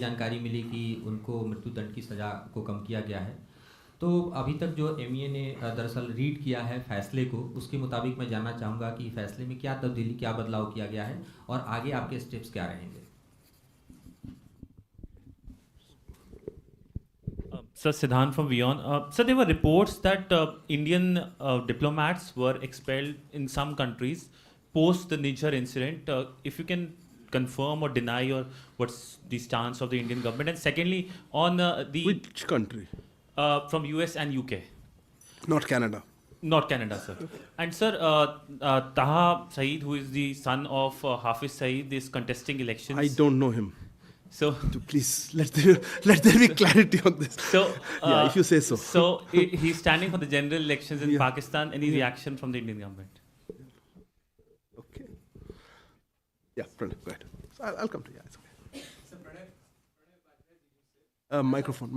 जानकारी मिली कि उनको मृत्युदंड की सज़ा को कम किया गया है। तो अभी तक जो एमईए ने दरअसल रीड किया है फैसले को, उसके मुताबिक मैं जानना चाहूँगा कि फैसले में क्या तब्दीली, क्या बदलाव किया गया है और आगे आपके स्टेप्स क्या रहेंगे। Sir, Siddhant from Vion. Sir, there were reports that Indian diplomats were expelled in some countries post the Niger incident. If you can confirm or deny, or what's the stance of the Indian government? And secondly, on Which country? From US and UK. Not Canada. Not Canada, sir. And sir, Taha Saeed, who is the son of Hafiz Saeed, is contesting elections. I don't know him. So please let there be clarity on this. So yeah, if you say so. So he's standing for the general elections in Pakistan. Any reaction from the Indian government? Okay. Yeah, Pranay, go ahead. I'll come to you. It's okay. Sir, Pranay. Microphone.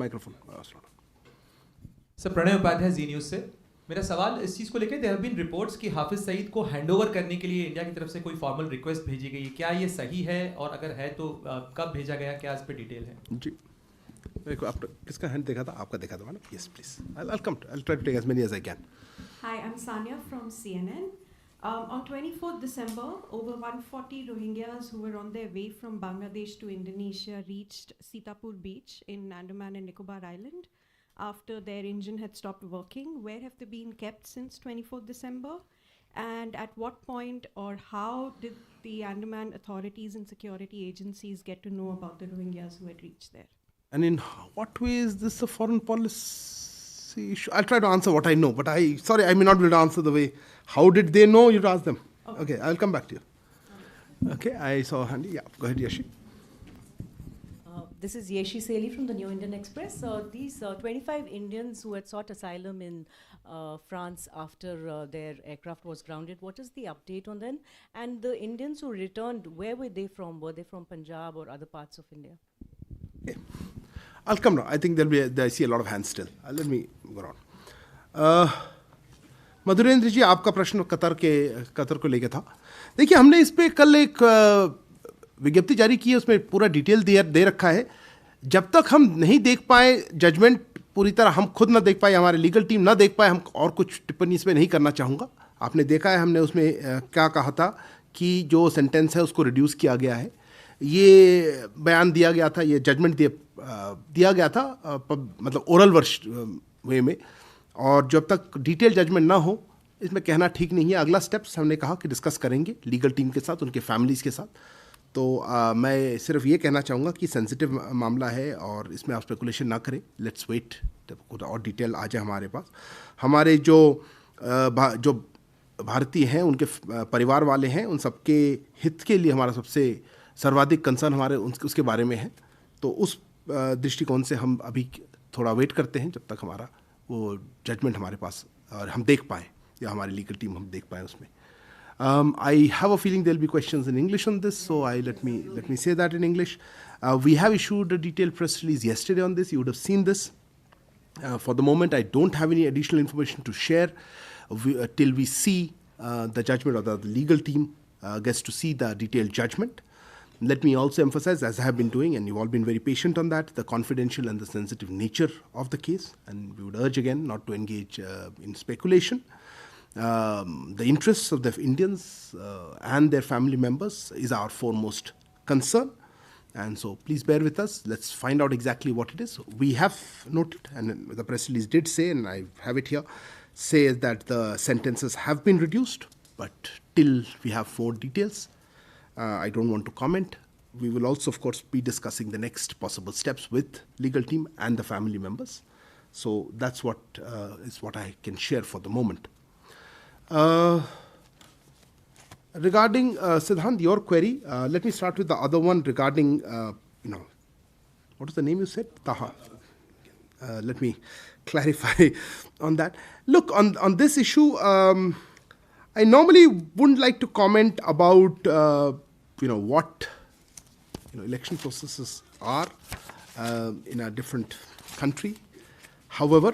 Sir Pranay Upadhyay Zee news से मेरा सवाल इस चीज़ को लेकर there have been reports कि हाफिज सईद को handover करने के लिए इंडिया की तरफ से कोई फॉर्मल रिक्वेस्ट भेजी गई है, क्या ये सही है और अगर है तो कब भेजा गया, क्या इस पे डिटेल है? जी देखो, आप किसका हैंड देखा था? आपका देखा था madam? Yes please, I'll come to, I'll try to take as many as I can. Hi, I'm Sanya from CNN. On 24th December, over 140 Rohingyas who were on their way from Bangladesh to Indonesia reached Sitapur Beach in Andaman and Nicobar Island after their engine had stopped working. Where have they been kept since 24th December? And at what point or how did the Andaman authorities and security agencies get to know about the Rohingyas who had reached there? And in what way is this a foreign policy issue? I'll try to answer what I know, but I may not be able to answer the way. How did they know? You'd ask them. Okay, I'll come back to you. Okay, I saw a hand. Yeah, go ahead, Yashi. This is Yeshi Seli from the New Indian Express. These 25 Indians who had sought asylum in France after their aircraft was grounded, what is the update on them? And the Indians who returned, where were they from? Were they from Punjab or other parts of India? Okay. I'll come now. I think I see a lot of hands still. Let me go on. Madhurendra ji, आपका प्रश्न Qatar को लेके था. देखिए, हमने इस पे कल एक विज्ञप्ति जारी की है, उसमें पूरा डिटेल दे रखा है. जब तक हम नहीं देख पाए जजमेंट पूरी तरह, हम खुद ना देख पाए, हमारी लीगल टीम ना देख पाए, हम और कुछ टिप्पणी इसमें नहीं करना चाहूँगा. आपने देखा है हमने उसमें क्या कहा था कि जो सेंटेंस है उसको रिड्यूस किया गया है. ये बयान दिया गया था, ये जजमेंट दिया गया था मतलब ओरल वे में, और जब तक डिटेल जजमेंट ना हो इसमें कहना ठीक नहीं है. अगला स्टेप्स हमने कहा कि डिस्कस करेंगे लीगल टीम के साथ, उनके फैमिलीज़ के साथ. तो मैं सिर्फ ये कहना चाहूँगा कि सेंसिटिव मामला है और इसमें आप स्पेकुलेशन ना करें. लेट्स वेट कुछ और डिटेल आ जाए हमारे पास. हमारे जो भारतीय हैं, उनके परिवार वाले हैं, उन सबके हित के लिए हमारा सबसे सर्वाधिक कंसर्न हमारे उसके बारे में है. तो उस दृष्टिकोण से हम अभी थोड़ा वेट करते हैं जब तक हमारा वो जजमेंट हमारे पास और हम देख पाएँ, या हमारी लीगल टीम हम देख पाएँ उसमें. I have a feeling there will be questions in English on this, so let me say that in English. We have issued a detailed press release yesterday on this. You would have seen this. For the moment, I don't have any additional information to share till we see the judgment, or the legal team gets to see the detailed judgment. Let me also emphasize, as I have been doing, and you've all been very patient on that, the confidential and the sensitive nature of the case, and we would urge again not to engage in speculation. The interests of the Indians and their family members is our foremost concern, and so please bear with us. Let's find out exactly what it is. We have noted, and the press release did say, and I have it here, says that the sentences have been reduced, but till we have more details, I don't want to comment. We will also, of course, be discussing the next possible steps with legal team and the family members. So that's what is what I can share for the moment. Regarding Siddhant, your query, let me start with the other one regarding, what is the name you said? Taha. Let me clarify on that. Look, on this issue, I normally wouldn't like to comment about, what election processes are in a different country. However,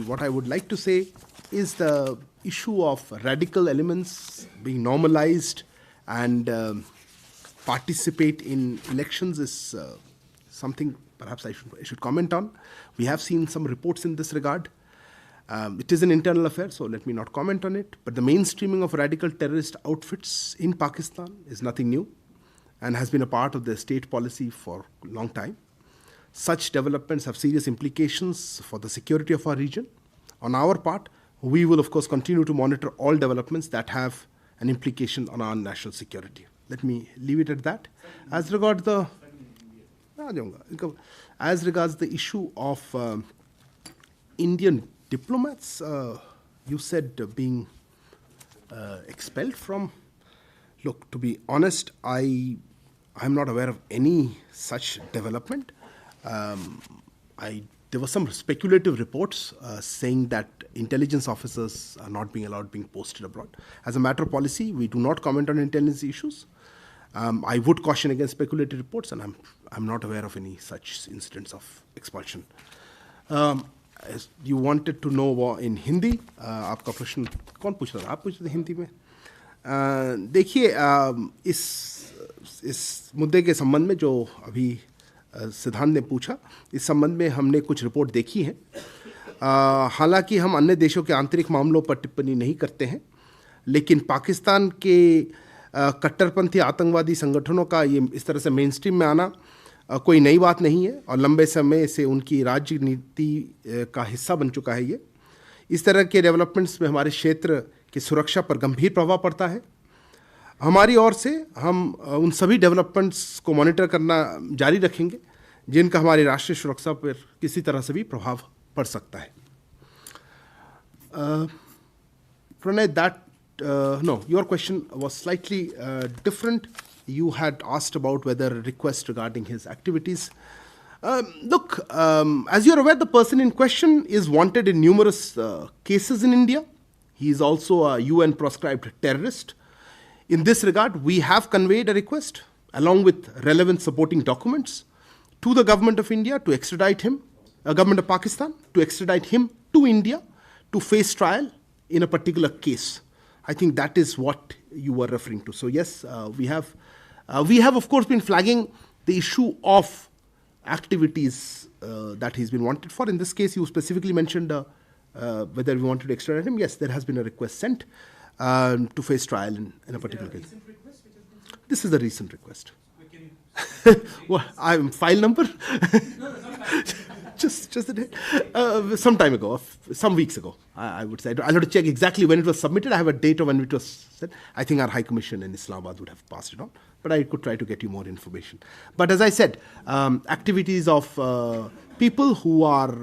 what I would like to say is the issue of radical elements being normalized and participate in elections is something perhaps I should comment on. We have seen some reports in this regard. It is an internal affair, so let me not comment on it. But the mainstreaming of radical terrorist outfits in Pakistan is nothing new and has been a part of the state policy for a long time. Such developments have serious implications for the security of our region. On our part, we will, of course, continue to monitor all developments that have an implication on our national security. Let me leave it at that. As regards the issue of Indian diplomats, you said being expelled from. Look, to be honest, I'm not aware of any such development. There were some speculative reports saying that intelligence officers are not being allowed being posted abroad. As a matter of policy, we do not comment on intelligence issues. I would caution against speculative reports, and I'm not aware of any such incidents of expulsion. You wanted to know in Hindi. आपका प्रश्न कौन पूछ रहा था? आप पूछ रहे थे हिंदी में. देखिए, इस मुद्दे के संबंध में जो अभी सिद्धांत ने पूछा, इस संबंध में हमने कुछ रिपोर्ट देखी है. हालांकि हम अन्य देशों के आंतरिक मामलों पर टिप्पणी नहीं करते हैं, लेकिन पाकिस्तान के कट्टरपंथी आतंकवादी संगठनों का ये इस तरह से मेन स्ट्रीम में आना कोई नई बात नहीं है और लंबे समय से उनकी राजनीति का हिस्सा बन चुका है. ये इस तरह के डेवलपमेंट्स में हमारे क्षेत्र की सुरक्षा पर गंभीर प्रभाव पड़ता है. हमारी ओर से हम उन सभी डेवलपमेंट्स को मॉनिटर करना जारी रखेंगे जिनका हमारी राष्ट्रीय सुरक्षा पर किसी तरह से भी प्रभाव पड़ सकता है. Pranay, no, your question was slightly different. You had asked about whether a request regarding his activities. Look, as you're aware, the person in question is wanted in numerous cases in India. He is also a UN proscribed terrorist. In this regard, we have conveyed a request along with relevant supporting documents to the government of India to extradite him, government of Pakistan, to extradite him to India to face trial in a particular case. I think that is what you were referring to. So yes, we have of course been flagging the issue of activities that he's been wanted for. In this case, you specifically mentioned whether we wanted to extradite him. Yes, there has been a request sent to face trial in a particular case. This is the recent request. Well, I'm file number. just a day. Some time ago, some weeks ago, I would say. I'll have to check exactly when it was submitted. I have a date of when it was sent. I think our High Commission in Islamabad would have passed it on, but I could try to get you more information. But as I said, activities of people who are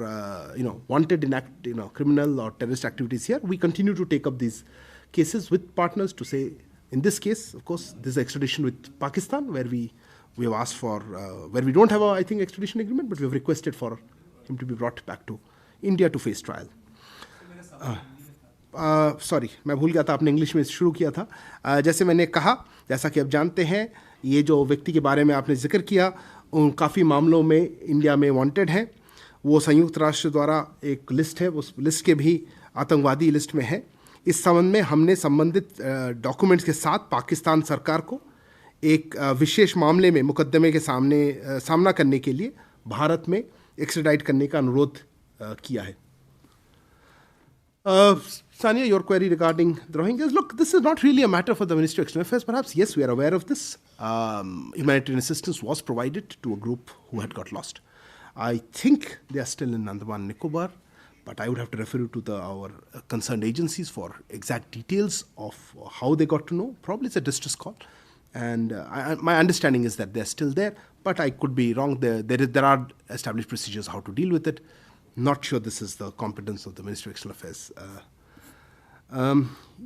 wanted in criminal or terrorist activities here, we continue to take up these cases with partners to say, in this case, of course, this is extradition with Pakistan, where we have asked for, where we don't have a, I think, extradition agreement, but we have requested for him to be brought back to India to face trial. Sorry, मैं भूल गया था, आपने English में शुरू किया था. जैसे मैंने कहा, जैसा कि आप जानते हैं, ये जो व्यक्ति के बारे में आपने जिक्र किया, उन काफ़ी मामलों में इंडिया में वांटेड हैं. वो संयुक्त राष्ट्र द्वारा एक लिस्ट है, उस लिस्ट के भी आतंकवादी लिस्ट में है. इस संबंध में हमने संबंधित डॉक्यूमेंट्स के साथ पाकिस्तान सरकार को एक विशेष मामले में मुकदमे के सामना करने के लिए भारत में एक्स्ट्राडाइट करने का अनुरोध किया है. Sania, your query regarding the Rohingyas. Look, this is not really a matter for the Ministry of External Affairs. Perhaps, yes, we are aware of this. Humanitarian assistance was provided to a group who had got lost. I think they are still in Andaman and Nicobar, but I would have to refer you to our concerned agencies for exact details of how they got to know. Probably it's a distress call. And my understanding is that they're still there, but I could be wrong. There are established procedures how to deal with it. Not sure this is the competence of the Ministry of External Affairs.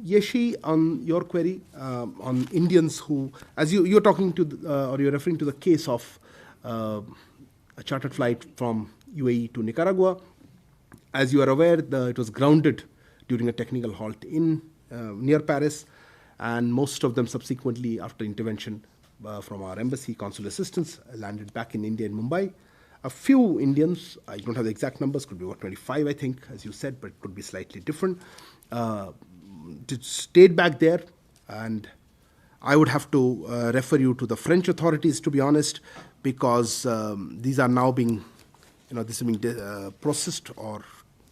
Yeshi, on your query on Indians who, as you're talking to, or you're referring to the case of a chartered flight from UAE to Nicaragua. As you are aware, it was grounded during a technical halt in near Paris, and most of them subsequently, after intervention from our embassy, consular assistance, landed back in India in Mumbai. A few Indians, I don't have the exact numbers, could be about 25, I think, as you said, but it could be slightly different, stayed back there, and I would have to refer you to the French authorities, to be honest, because these are now being, this is being processed, or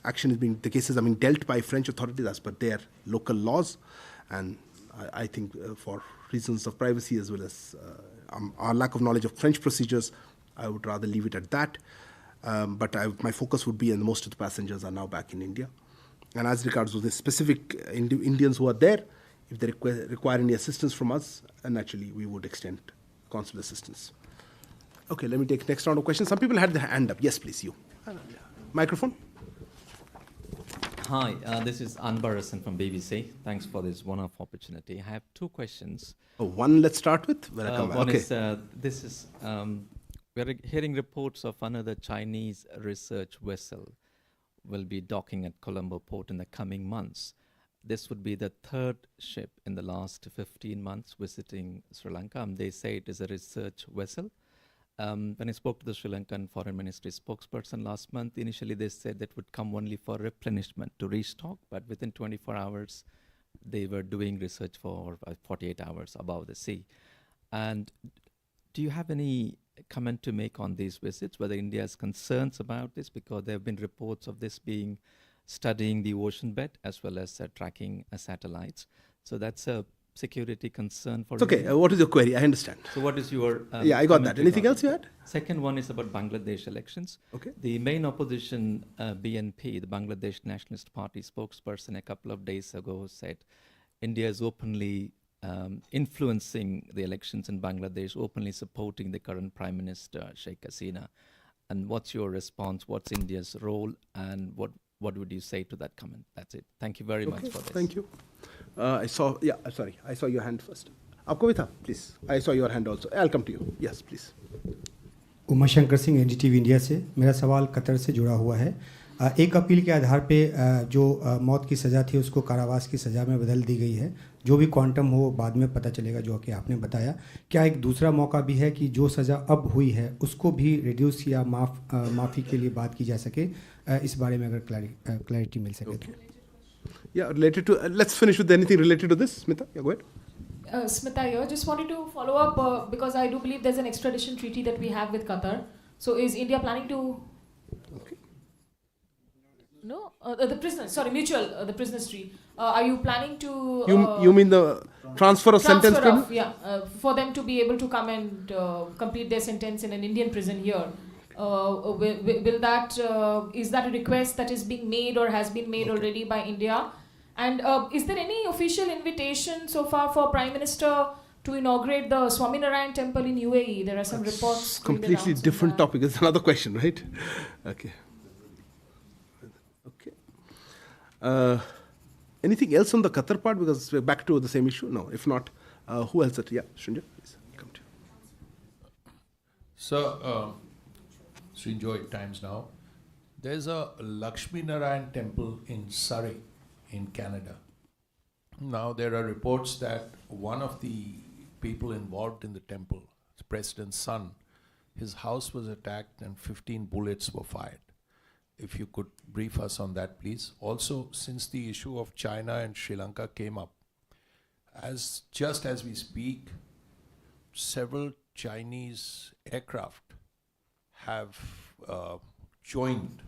the cases are being dealt by French authorities as per their local laws, and I think for reasons of privacy as well as our lack of knowledge of French procedures, I would rather leave it at that. But my focus would be, and most of the passengers are now back in India. And as regards to the specific Indians who are there, if they require any assistance from us, naturally we would extend consular assistance. Okay, let me take next round of questions. Some people had their hand up. Yes, please, you. Microphone. Hi, this is Anbar Hassan from BBC. Thanks for this wonderful opportunity. I have two questions. One, let's start with. One is, we're hearing reports of another Chinese research vessel will be docking at Colombo port in the coming months. This would be the third ship in the last 15 months visiting Sri Lanka. They say it is a research vessel. When I spoke to the Sri Lankan Foreign Ministry spokesperson last month, initially they said that would come only for replenishment to restock, but within 24 hours, they were doing research for 48 hours above the sea. And do you have any comment to make on these visits, whether India has concerns about this, because there have been reports of this being studying the ocean bed as well as tracking satellites. So that's a security concern for Okay, India. what is your query? I understand. So what is your Yeah, I got that. Anything else you had? Second one is about Bangladesh elections. Okay. The main opposition, BNP, the Bangladesh Nationalist Party spokesperson, a couple of days ago said India is openly influencing the elections in Bangladesh, openly supporting the current Prime Minister, Sheikh Hasina. And what's your response? What's India's role? And what would you say to that comment? That's it. Thank you very much for this. Thank you. I saw your hand first. आपको भी था, please. I saw your hand also. I'll come to you. Yes, please. Umashankar Singh NDTV India से। मेरा सवाल Qatar से जुड़ा हुआ है। एक अपील के आधार पे जो मौत की सज़ा थी उसको कारावास की सज़ा में बदल दी गई है। जो भी क्वांटम हो बाद में पता चलेगा, जो कि आपने बताया। क्या एक दूसरा मौका भी है कि जो सज़ा अब हुई है उसको भी रिड्यूस या माफ़ी के लिए बात की जा सके? इस बारे में अगर क्लैरिटी मिल सके तो। Yeah, related to, let's finish with anything related to this. Smita, yeah, go ahead. Smita here. Just wanted to follow up because I do believe there's an extradition treaty that we have with Qatar. So is India planning to... Okay. No? The prisoners, sorry, mutual, the prisoners treaty. Are you planning to... You mean the transfer of sentence? For them to be able to come and complete their sentence in an Indian prison here. Will that is that a request that is being made or has been made already by India? And is there any official invitation so far for Prime Minister to inaugurate the Swaminarayan temple in UAE? There are some reports. Completely different topic. It's another question, right? Okay. Okay. Anything else on the Qatar part? Because we're back to the same issue. No, if not, who else? Yeah, Srinjoy, please come to you. So. Enjoy times now. There's a Lakshmi Narayan temple in Surrey, in Canada. Now there are reports that one of the people involved in the temple, the president's son, his house was attacked and 15 bullets were fired. If you could brief us on that, please. Also, since the issue of China and Sri Lanka came up, just as we speak, several Chinese aircraft have joined,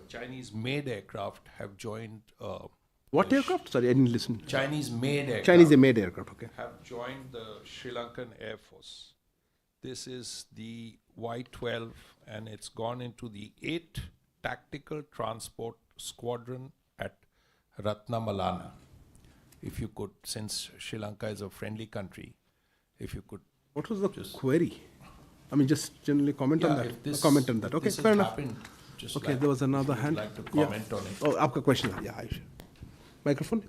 Chinese-made aircraft have joined... what aircraft? Sorry, I didn't listen. Chinese-made aircraft. Chinese-made aircraft, okay. Have joined the Sri Lankan Air Force. This is the Y-12 and it's gone into the 8th Tactical Transport Squadron at Ratnamalana. If you could, since Sri Lanka is a friendly country, if you could... What was the query? I mean, just generally comment on that. Comment on that. Okay, fair enough. Okay, there was another hand. Like to comment on it. Oh, आपका question. Yeah, Aisha. Microphone.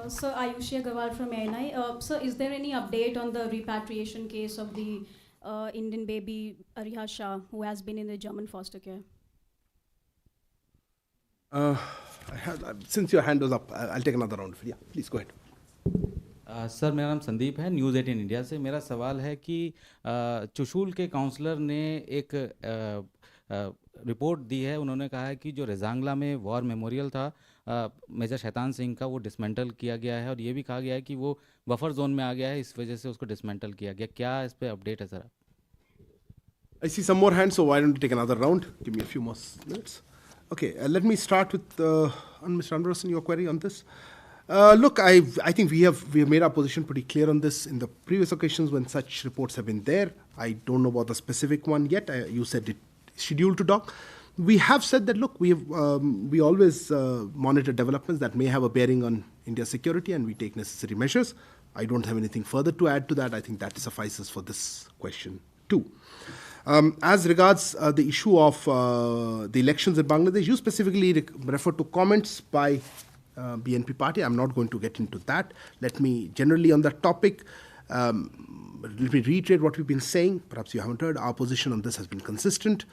Sir, Ayushi Agarwal from ANI. Sir, is there any update on the repatriation case of the Indian baby Ariha Shah, who has been in the German foster care? Since your hand was up, I'll take another round. Yeah, please go ahead. Sir, मेरा नाम संदीप है, news 18 India से। मेरा सवाल है कि चुशूल के counsellor ने एक रिपोर्ट दी है। उन्होंने कहा है कि जो रेजांगला में वॉर मेमोरियल था मेजर शैतान सिंह का वो डिसमेंटल किया गया है, और ये भी कहा गया है कि वो बफर जोन में आ गया है, इस वजह से उसको डिसमेंटल किया गया। क्या इस पे अपडेट है sir? I see some more hands, so why don't we take another round? Give me a few more minutes. Okay, let me start with Mr. Anderson, your query on this. Look, I think we have made our position pretty clear on this in the previous occasions when such reports have been there. I don't know about the specific one yet. You said it scheduled to dock. We have said that, look, we always monitor developments that may have a bearing on India's security, and we take necessary measures. I don't have anything further to add to that. I think that suffices for this question too. As regards the issue of the elections in Bangladesh, you specifically referred to comments by BNP party. I'm not going to get into that. Let me generally on that topic, let me reiterate what we've been saying. Perhaps you haven't heard. Our position on this has been consistent.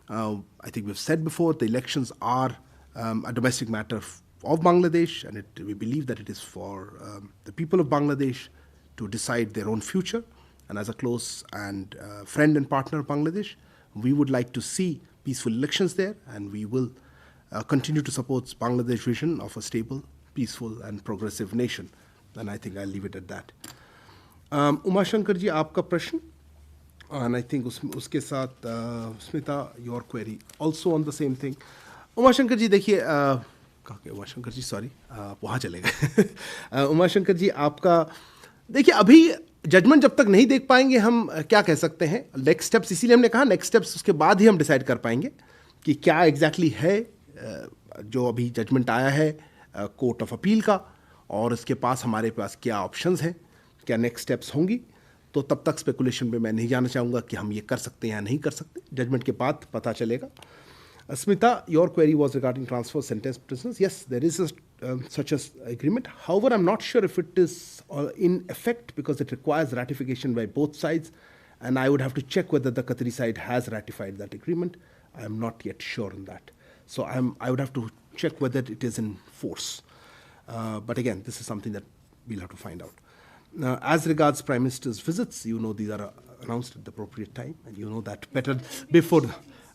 I think we've said before, the elections are a domestic matter of Bangladesh, and we believe that it is for the people of Bangladesh to decide their own future. And as a close and friend and partner of Bangladesh, we would like to see peaceful elections there, and we will continue to support Bangladesh vision of a stable, peaceful and progressive nation. And I think I'll leave it at that. Uma Shankar ji, आपका प्रश्न, and I think उसके साथ Smita, your query also on the same thing. Uma Shankar ji, देखिए कहाँ के Uma Shankar ji, sorry वहाँ चले गए. उमा शंकर जी, आपका देखिए, अभी जजमेंट जब तक नहीं देख पाएंगे हम क्या कह सकते हैं. नेक्स्ट स्टेप्स, इसीलिए हमने कहा नेक्स्ट स्टेप्स उसके बाद ही हम डिसाइड कर पाएंगे कि क्या एग्जैक्टली है जो अभी जजमेंट आया है कोर्ट ऑफ अपील का, और इसके पास हमारे पास क्या ऑप्शंस हैं, क्या नेक्स्ट स्टेप्स होंगी. तो तब तक स्पेकुलेशन पे मैं नहीं जाना चाहूँगा कि हम ये कर सकते हैं या नहीं कर सकते. जजमेंट के बाद पता चलेगा. Smita, your query was regarding transfer sentence prisoners. Yes, there is such an agreement. However, I'm not sure if it is in effect because it requires ratification by both sides, and I would have to check whether the Qatari side has ratified that agreement. I am not yet sure on that. So I would have to check whether it is in force. But again, this is something that we'll have to find out. As regards Prime Minister's visits, you know these are announced at the appropriate time, and you know that better before.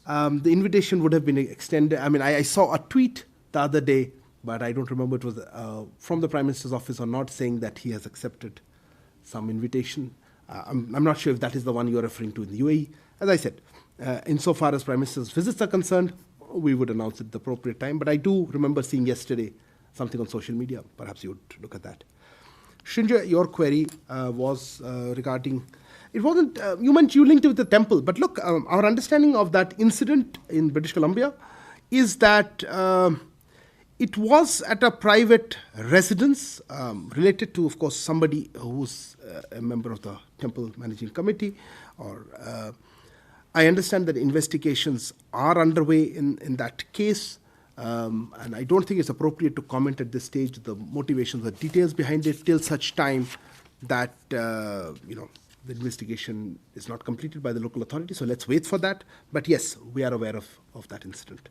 The invitation would have been extended. I mean, I saw a tweet the other day, but I don't remember it was from the Prime Minister's office or not, saying that he has accepted some invitation. I'm not sure if that is the one you're referring to in the UAE. As I said, insofar as Prime Minister's visits are concerned, we would announce it at the appropriate time. But I do remember seeing yesterday something on social media. Perhaps you would look at that. Shinja, your query was regarding... It wasn't, you linked it with the temple, but look, our understanding of that incident in British Columbia is that it was at a private residence related to, of course, somebody who's a member of the temple managing committee. Or I understand that investigations are underway in that case, and I don't think it's appropriate to comment at this stage the motivations, the details behind it, till such time that, the investigation is not completed by the local authority, so let's wait for that. But yes, we are aware of that incident.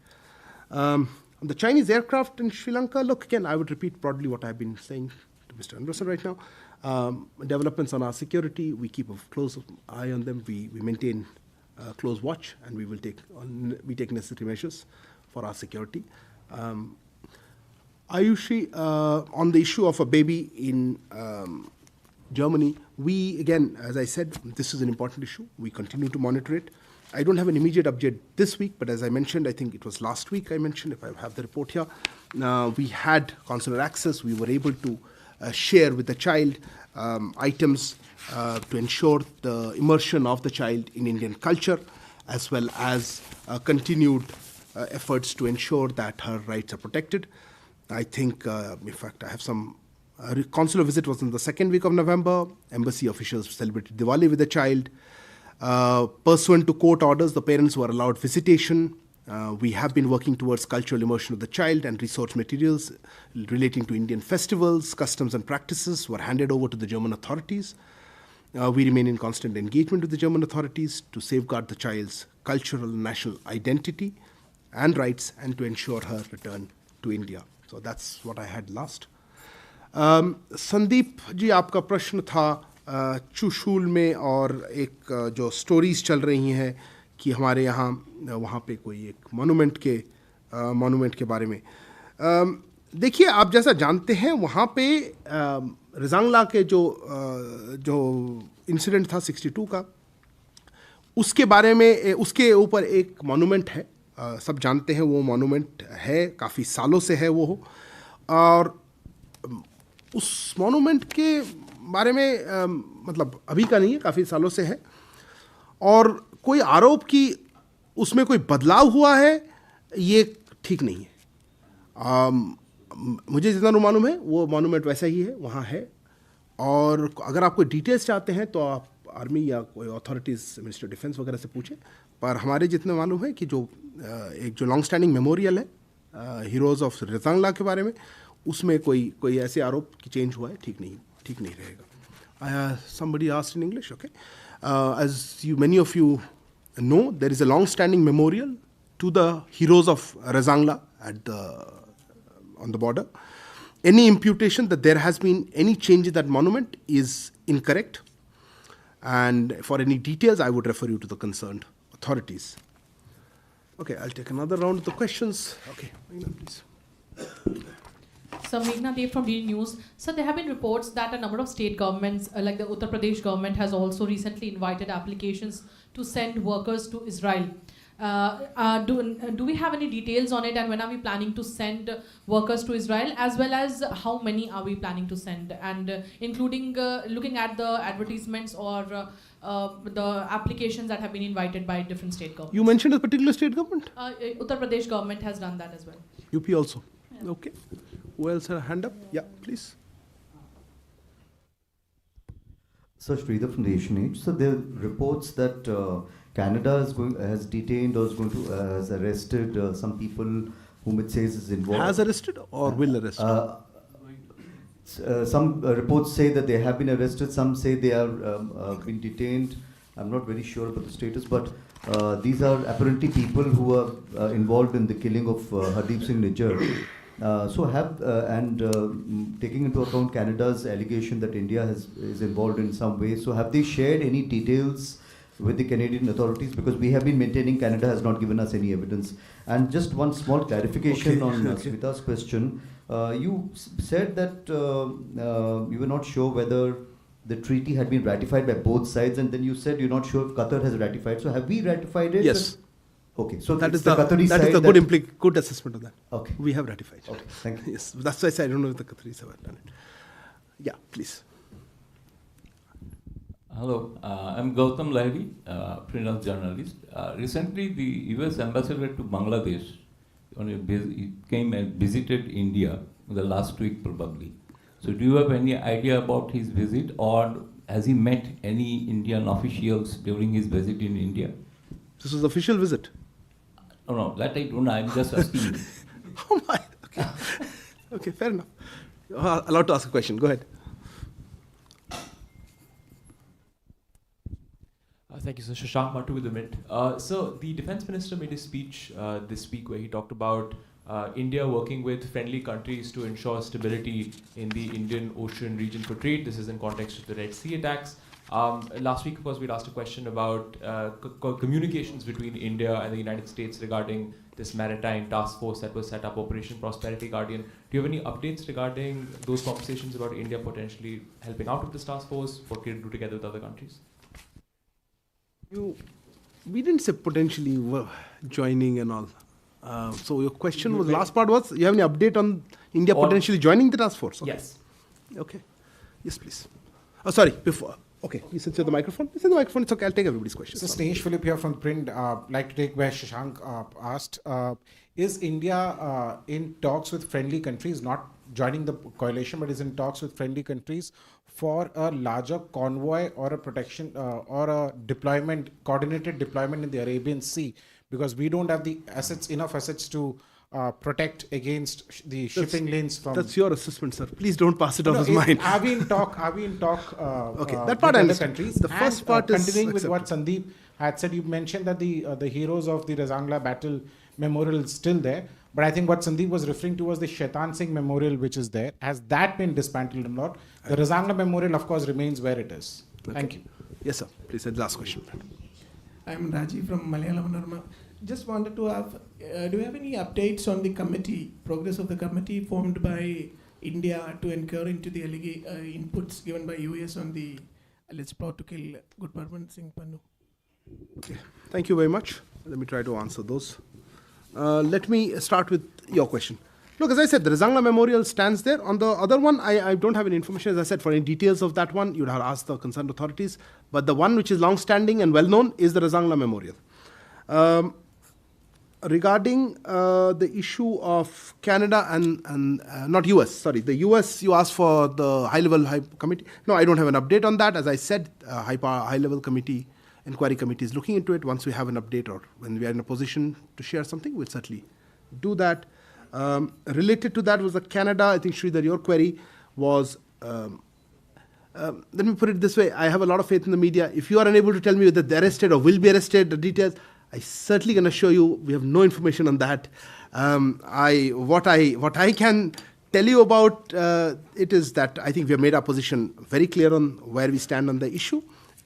On the Chinese aircraft in Sri Lanka, look, again, I would repeat broadly what I've been saying to Mr. Anderson right now. Developments on our security, we keep a close eye on them. We maintain a close watch, and we take necessary measures for our security. Ayushi, on the issue of a baby in Germany, we, again, as I said, this is an important issue. We continue to monitor it. I don't have an immediate update this week, but as I mentioned, I think it was last week I mentioned, if I have the report here, we had consular access. We were able to share with the child items to ensure the immersion of the child in Indian culture, as well as continued efforts to ensure that her rights are protected. I think, in fact, I have some... consular visit was in the second week of November. Embassy officials celebrated Diwali with the child. Pursuant to court orders, the parents were allowed visitation. We have been working towards cultural immersion of the child, and resource materials relating to Indian festivals, customs and practices were handed over to the German authorities. We remain in constant engagement with the German authorities to safeguard the child's cultural and national identity and rights, and to ensure her return to India. So that's what I had last. Sandeep ji, आपका प्रश्न था चुशूल में और एक जो stories चल रही हैं कि हमारे यहाँ वहाँ पे कोई एक मॉन्यूमेंट के बारे में. देखिए, आप जैसा जानते हैं वहाँ पे रजांगला के जो इंसिडेंट था 62 का, उसके बारे में उसके ऊपर एक मॉन्यूमेंट है, सब जानते हैं वो मॉन्यूमेंट है, काफ़ी सालों से है वो, और उस मॉन्यूमेंट के बारे में मतलब अभी का नहीं है, काफ़ी सालों से है, और कोई आरोप कि उसमें कोई बदलाव हुआ है ये ठीक नहीं है। मुझे जितना मालूम है वो मॉन्यूमेंट वैसा ही है, वहाँ है, और अगर आप कोई डिटेल्स चाहते हैं तो आप आर्मी या कोई अथॉरिटीज़, मिनिस्टर डिफेंस वगैरह से पूछें, पर हमारे जितने मालूम है कि जो एक जो लॉन्ग स्टैंडिंग मेमोरियल है हीरोज़ ऑफ रजांगला के बारे में, उसमें कोई ऐसे आरोप कि चेंज हुआ है, ठीक नहीं रहेगा। Somebody asked in English, okay. As many of you know, there is a long-standing memorial to the heroes of Razangla on the border. Any imputation that there has been any change in that monument is incorrect. And for any details, I would refer you to the concerned authorities. Okay, I'll take another round of the questions. Okay, Meghna, please. So Meghna Dev from News. So there have been reports that a number of state governments, like the Uttar Pradesh government, has also recently invited applications to send workers to Israel. Do we have any details on it, and when are we planning to send workers to Israel, as well as how many are we planning to send, and including looking at the advertisements or the applications that have been invited by different state governments? You mentioned a particular state government? Uttar Pradesh government has done that as well. UP also? Yeah. Okay. Who else had a hand up? Yeah, please. So Sridhar from the Asian Age. So there are reports that Canada has detained or has arrested some people whom it says is involved. Has arrested or will arrest? Some reports say that they have been arrested. Some say they are been detained. I'm not very sure about the status, but these are apparently people who are involved in the killing of Hardeep Singh Nijjar. Taking into account Canada's allegation that India is involved in some way, so have they shared any details with the Canadian authorities? Because we have been maintaining Canada has not given us any evidence. And just one small clarification on Smita's question. You said that you were not sure whether the treaty had been ratified by both sides, and then you said you're not sure if Qatar has ratified. So have we ratified it? Yes. Okay, so that is the Qatari that side is the good assessment of that. Okay, we have ratified. Okay, thank you. Yes, that's why I said I don't know if the Qataris have done it. Yeah, please. Hello, I'm Gautam Lahiri, freelance journalist. Recently, the US ambassador to Bangladesh came and visited India the last week probably. So do you have any idea about his visit, or has he met any Indian officials during his visit in India? This was official visit? No, that I don't know. I'm just asking you. Oh my, okay. Okay, fair enough. You're allowed to ask a question. Go ahead. Thank you, sir. Shashank Matu with the Mint. So the defense minister made a speech this week where he talked about India working with friendly countries to ensure stability in the Indian Ocean region for trade. This is in context of the Red Sea attacks. Last week, of course, we'd asked a question about communications between India and the United States regarding this maritime task force that was set up, Operation Prosperity Guardian. Do you have any updates regarding those conversations about India potentially helping out with this task force? What can it do together with other countries? We didn't say potentially joining and all. So your question was, last part was, you have any update on India potentially joining the task force? Okay. Yes. Okay. Yes, please. Oh, sorry, before. Okay, you said the microphone? You said the microphone, it's okay, I'll take everybody's questions. So Snesh Philip here from Print. Like to take where Shashank asked, is India in talks with friendly countries, not joining the coalition, but is in talks with friendly countries for a larger convoy or a protection or a deployment, coordinated deployment in the Arabian Sea? Because we don't have the enough assets to protect against the shipping lanes from... That's your assessment, sir. Please don't pass it off his mind. Are we in talk okay, that part I understand. Countries? The first part is continuing with what Sandeep had said, you mentioned that the heroes of the Razangla battle memorial is still there. But I think what Sandeep was referring to was the Shaitan Singh memorial, which is there. Has that been dismantled or not? The Razangla memorial, of course, remains where it is. Okay. Thank you. Yes, sir. Please, last question. I'm Raji from Malayalam Norma. just wanted to have, do you have any updates on the committee, progress of the committee formed by India to inquire into the inputs given by US on the alleged plot to kill Gurpratap Singh Pannu? Okay. Thank you very much. Let me try to answer those. Let me start with your question. Look, as I said, the Razangla Memorial stands there. On the other one, I don't have any information. As I said, for any details of that one, you'd have to ask the concerned authorities. But the one which is long-standing and well-known is the Razangla Memorial. Regarding the issue of Canada and not US, sorry, the US, you asked for the high-level committee. No, I don't have an update on that. As I said, high-level committee, inquiry committee is looking into it. Once we have an update or when we are in a position to share something, we'll certainly do that. Related to that was the Canada. I think, Sridhar, your query was, let me put it this way. I have a lot of faith in the media. If you are unable to tell me whether they're arrested or will be arrested, the details, I certainly can assure you we have no information on that. What I can tell you about it is that I think we have made our position very clear on where we stand on the issue,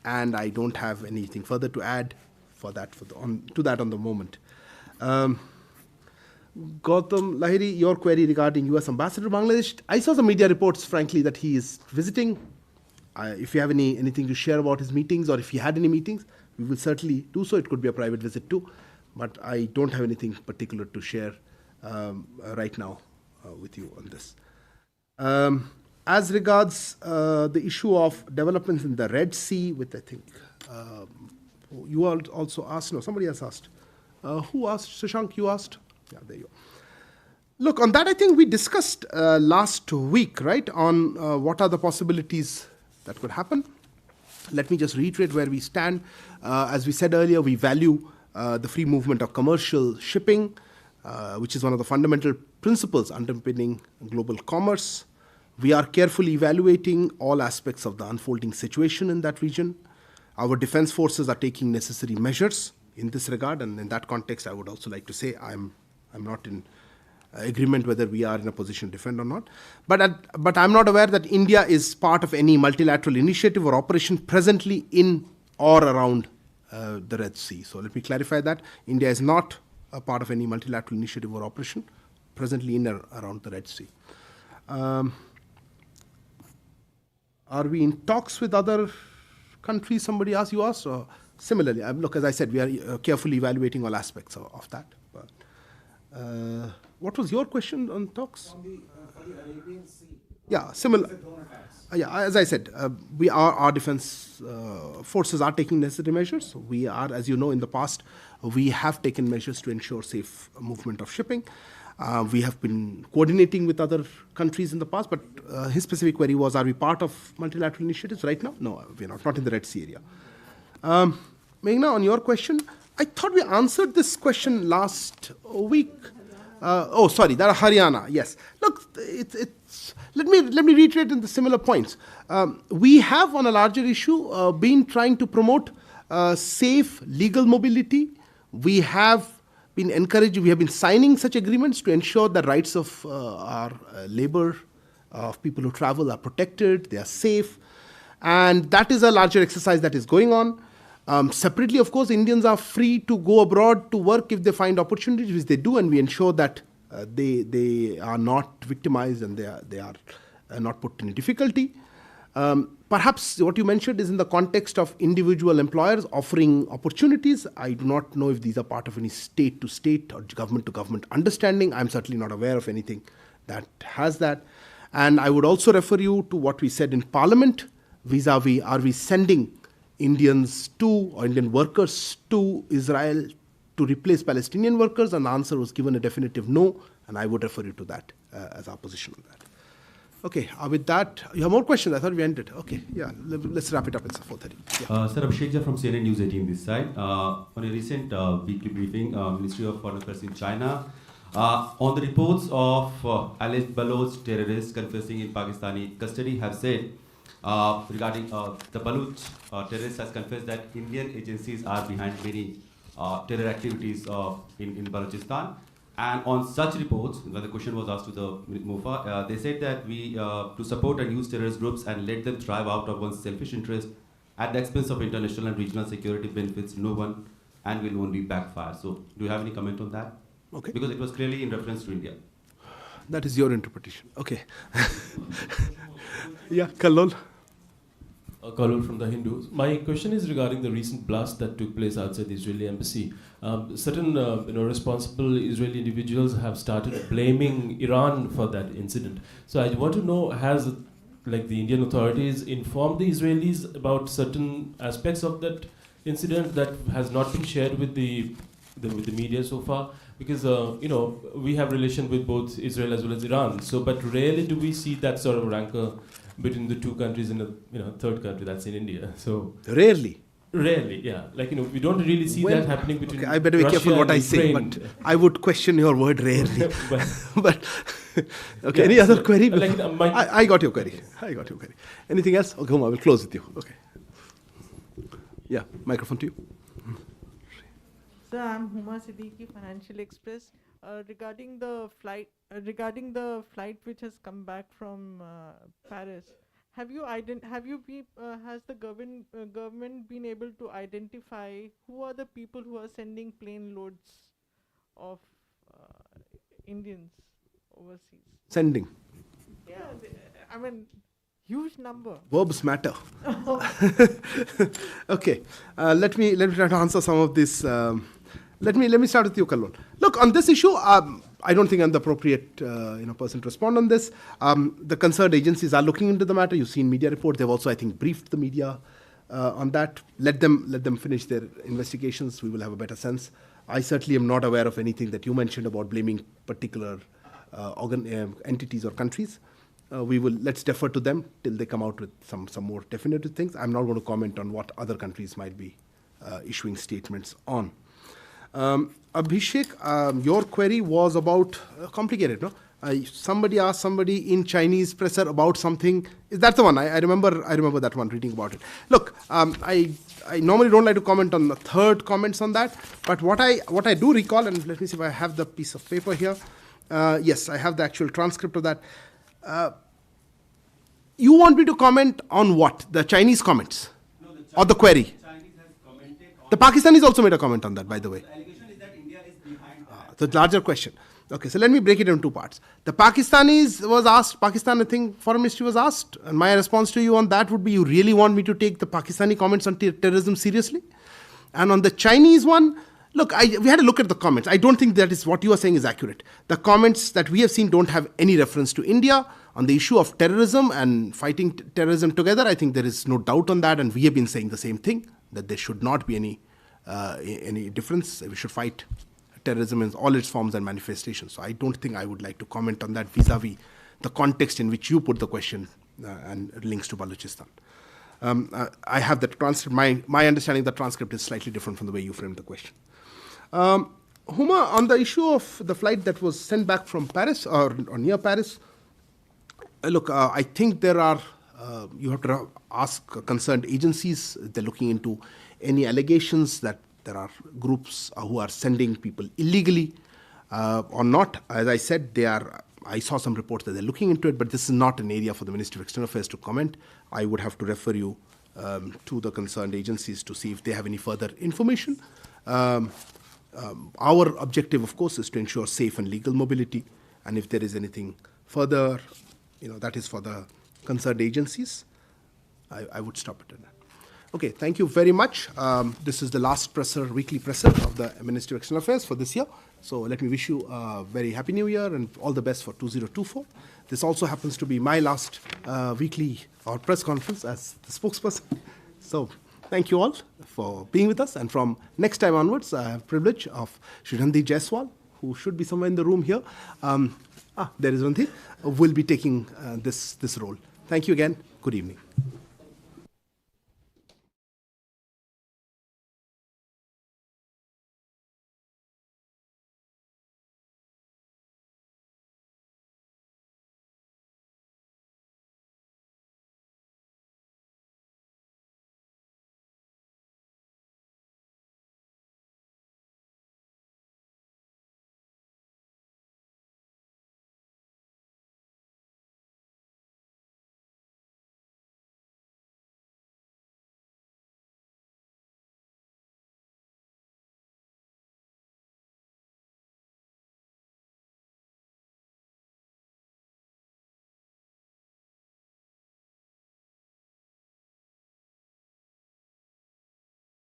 and I don't have anything further to add to that on the moment. Gautam Lahiri, your query regarding US Ambassador to Bangladesh. I saw some media reports, frankly, that he is visiting. If you have anything to share about his meetings, or if he had any meetings, we will certainly do so. It could be a private visit too, but I don't have anything particular to share right now with you on this. As regards the issue of developments in the Red Sea, with I think you all also asked, no, somebody else asked. Who asked? Shashank, you asked? Yeah, there you go. Look, on that I think we discussed last week, right, on what are the possibilities that could happen. Let me just reiterate where we stand. As we said earlier, we value the free movement of commercial shipping, which is one of the fundamental principles underpinning global commerce. We are carefully evaluating all aspects of the unfolding situation in that region. Our defense forces are taking necessary measures in this regard, and in that context, I would also like to say I'm not in agreement whether we are in a position to defend or not. But I'm not aware that India is part of any multilateral initiative or operation presently in or around the Red Sea. So let me clarify that. India is not a part of any multilateral initiative or operation presently in or around the Red Sea. Are we in talks with other countries? Somebody asked, you asked? Or similarly, look, as I said, we are carefully evaluating all aspects of that. But, what was your question on talks? On the Arabian Sea. Yeah, similar. Yeah, as I said, our defense forces are taking necessary measures. We are, as you know, in the past, we have taken measures to ensure safe movement of shipping. We have been coordinating with other countries in the past, but his specific query was, are we part of multilateral initiatives right now? No, we're not in the Red Sea area. Meghna, on your question, I thought we answered this question last week. Sorry, that Haryana, yes. Look, let me reiterate in the similar points. We have, on a larger issue, been trying to promote safe legal mobility. We have been encouraging, we have been signing such agreements to ensure the rights of our labor, of people who travel, are protected, they are safe. And that is a larger exercise that is going on. Separately, of course, Indians are free to go abroad to work if they find opportunities, which they do, and we ensure that they are not victimized and they are not put in difficulty. Perhaps what you mentioned is in the context of individual employers offering opportunities. I do not know if these are part of any state-to-state or government-to-government understanding. I'm certainly not aware of anything that has that. And I would also refer you to what we said in Parliament, vis-a-vis, are we sending Indians or Indian workers to Israel to replace Palestinian workers? And the answer was given a definitive no, and I would refer you to that as our position on that. Okay, with that, you have more questions? I thought we ended. Okay, yeah, let's wrap it up. It's 4:30. Yeah. Sir, Abhishek from CNN News 18 this side. On a recent weekly briefing, Ministry of Foreign Affairs in China, on the reports of alleged Baloch terrorists confessing in Pakistani custody, have said regarding the Baloch terrorists has confessed that Indian agencies are behind many terror activities in Balochistan. And on such reports, when the question was asked to the MOFA, they said that we to support and use terrorist groups and let them thrive out of one's selfish interest at the expense of international and regional security benefits no one and will only backfire. So do you have any comment on that? Okay. Because it was clearly in reference to India. That is your interpretation. Okay. Yeah, Kallol. Kallol from the Hindu. My question is regarding the recent blast that took place outside the Israeli embassy. Certain responsible Israeli individuals have started blaming Iran for that incident. So I want to know, has the Indian authorities informed the Israelis about certain aspects of that incident that has not been shared with the media so far? Because we have relation with both Israel as well as Iran. So, but rarely do we see that sort of rancor between the two countries in a third country, that's in India. So Rarely, yeah. We don't really see that happening between. Okay, I better be careful what I say, but I would question your word rarely. but okay, yeah, any other query? I got your query. Anything else? Okay, Huma, I will close with you. Okay. Yeah, microphone to you. Sir, I'm Huma Siddiqui, Financial Express. Regarding the flight which has come back from Paris, has the government been able to identify who are the people who are sending plane loads of Indians overseas? Sending. Yeah, I mean, huge number. Verbs matter. Okay, let me try to answer some of this. Let me start with you, Kallol. Look, on this issue, I don't think I'm the appropriate person to respond on this. The concerned agencies are looking into the matter. You've seen media reports. They've also, I think, briefed the media on that. Let them finish their investigations. We will have a better sense. I certainly am not aware of anything that you mentioned about blaming particular entities or countries. Let's defer to them till they come out with some more definitive things. I'm not going to comment on what other countries might be issuing statements on. Abhishek, your query was about complicated, no? Somebody asked somebody in Chinese presser about something. Is that the one? I remember that one, reading about it. Look, I normally don't like to comment on the third comments on that, but what I do recall, and let me see if I have the piece of paper here. Yes, I have the actual transcript of that. You want me to comment on what? The Chinese comments? No, or the query? Chinese has commented on the Pakistanis also made a comment on that, by the way. The allegation is that India is behind that. The larger question. Okay, so let me break it into two parts. The Pakistanis was asked, Pakistan, I think, Foreign Ministry was asked, and my response to you on that would be, you really want me to take the Pakistani comments on terrorism seriously? And on the Chinese one, look, we had a look at the comments. I don't think that is what you are saying is accurate. The comments that we have seen don't have any reference to India. On the issue of terrorism and fighting terrorism together, I think there is no doubt on that, and we have been saying the same thing, that there should not be any difference. We should fight terrorism in all its forms and manifestations. So I don't think I would like to comment on that vis-a-vis the context in which you put the question and links to Balochistan. I have the transcript. My understanding of the transcript is slightly different from the way you framed the question. Huma, on the issue of the flight that was sent back from Paris or near Paris, look, I think there are, you have to ask concerned agencies. They're looking into any allegations that there are groups who are sending people illegally or not. As I said, I saw some reports that they're looking into it, but this is not an area for the Ministry of External Affairs to comment. I would have to refer you to the concerned agencies to see if they have any further information. Our objective, of course, is to ensure safe and legal mobility, and if there is anything further, that is for the concerned agencies. I would stop it at that. Okay, thank you very much. This is the last weekly presser of the Ministry of External Affairs for this year. So let me wish you a very happy new year and all the best for 2024. This also happens to be my last weekly or press conference as the spokesperson. So thank you all for being with us. And from next time onwards, I have the privilege of Shri Randhi Jaiswal, who should be somewhere in the room here. There is Randhi, will be taking this role. Thank you again. Good evening.